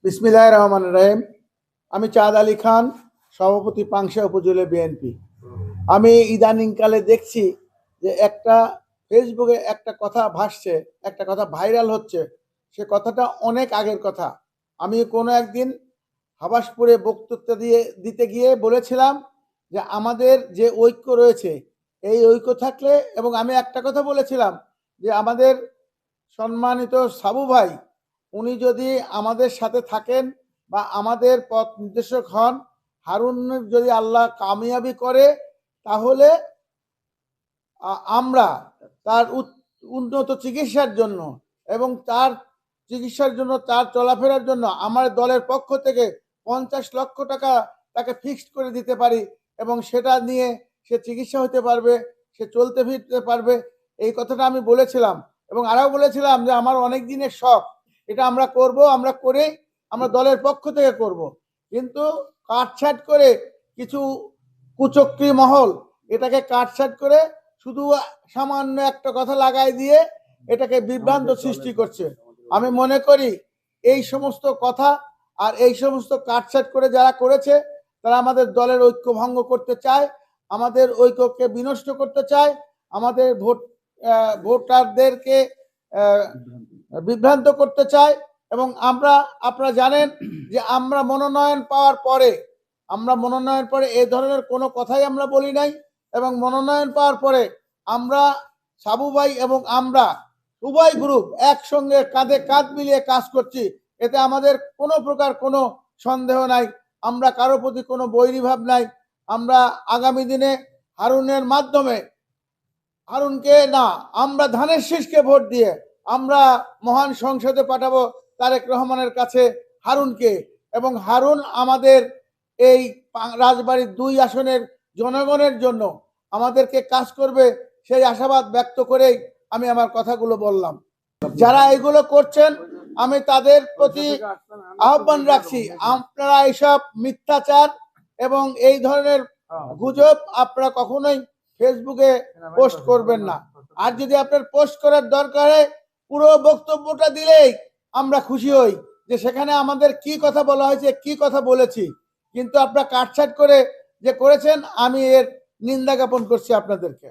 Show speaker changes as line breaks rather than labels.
বিসমিল্লাহির রহমানির রহিম। আমি চাঁদ আলী খান, সভাপতি পাংশা উপজেলা বিএনপি। আমি ইদানিংকালে দেখছি যে একটা ফেসবুকে একটা কথা ভাসছে, একটা কথা ভাইরাল হচ্ছে। সে কথাটা অনেক আগের কথা। আমি কোনো একদিন হাবাসপুরে বক্তৃতা দিতে গিয়ে বলেছিলাম যে আমাদের যে ঐক্য রয়েছে, এই ঐক্য থাকলে, এবং আমি একটা কথা বলেছিলাম যে আমাদের সম্মানিত সাবু ভাই, উনি যদি আমাদের সাথে থাকেন বা আমাদের পথ নির্দেশক হন, হারুনের যদি আল্লাহ কামিয়াবি করে, তাহলে আমরা তার উন্নত চিকিৎসার জন্য এবং তার চিকিৎসার জন্য, তার চলাফেরার জন্য আমার দলের পক্ষ থেকে 50 লক্ষ টাকা তাকে ফিক্সড করে দিতে পারি, এবং সেটা নিয়ে সে চিকিৎসা হতে পারবে, সে চলতে ফিরতে পারবে। এই কথাটা আমি বলেছিলাম, এবং আরও বলেছিলাম যে আমার অনেক দিনের শখ, এটা আমরা করব, আমরা করে আমরা দলের পক্ষ থেকে করব। কিন্তু কাটছাট করে কিছু কুচক্রী মহল এটাকে কাটছাট করে শুধু সামান্য একটা কথা লাগাই দিয়ে এটাকে বিভ্রান্ত সৃষ্টি করছে। আমি মনে করি এই সমস্ত কথা আর এই সমস্ত কাটছাট করে যারা করেছে, তারা আমাদের দলের ঐক্য ভঙ্গ করতে চায়, আমাদের ঐক্যকে বিনষ্ট করতে চায়, আমাদের ভোটারদেরকে বিভ্রান্ত করতে চায়। এবং আপনারা জানেন যে আমরা মনোনয়ন পাওয়ার পরে এই ধরনের কোনো কথাই আমরা বলি নাই, এবং মনোনয়ন পাওয়ার পরে আমরা সাবু ভাই এবং আমরা উভয় গ্রুপ একসঙ্গে কাঁধে কাঁধ মিলিয়ে কাজ করছি। এতে আমাদের কোনো প্রকার কোনো সন্দেহ নাই, আমরা কারো প্রতি কোনো বৈরীভাব নাই। আমরা আগামী দিনে হারুনের মাধ্যমে, হারুনকে না, আমরা ধানের শীষকে ভোট দিয়ে আমরা মহান সংসদে পাঠাবো তারেক রহমানের কাছে হারুনকে, এবং হারুন আমাদের এই রাজবাড়ির 2 আসনের জনগণের জন্য আমাদেরকে কাজ করবে, সেই আশাবাদ ব্যক্ত করেই আমি আমার কথাগুলো বললাম। যারা এগুলো করছেন, আমি তাদের প্রতি আহ্বান রাখছি, আপনারা এইসব মিথ্যাচার এবং এই ধরনের গুজব আপনারা কখনোই ফেসবুকে পোস্ট করবেন না। আর যদি আপনার পোস্ট করার দরকার হয়, পুরো বক্তব্যটা দিলেই আমরা খুশি হই যে সেখানে আমাদের কি কথা বলা হয়েছে, কি কথা বলেছি। কিন্তু আপনারা কাটছাট করে যে করেছেন, আমি এর নিন্দা জ্ঞাপন করছি আপনাদেরকে।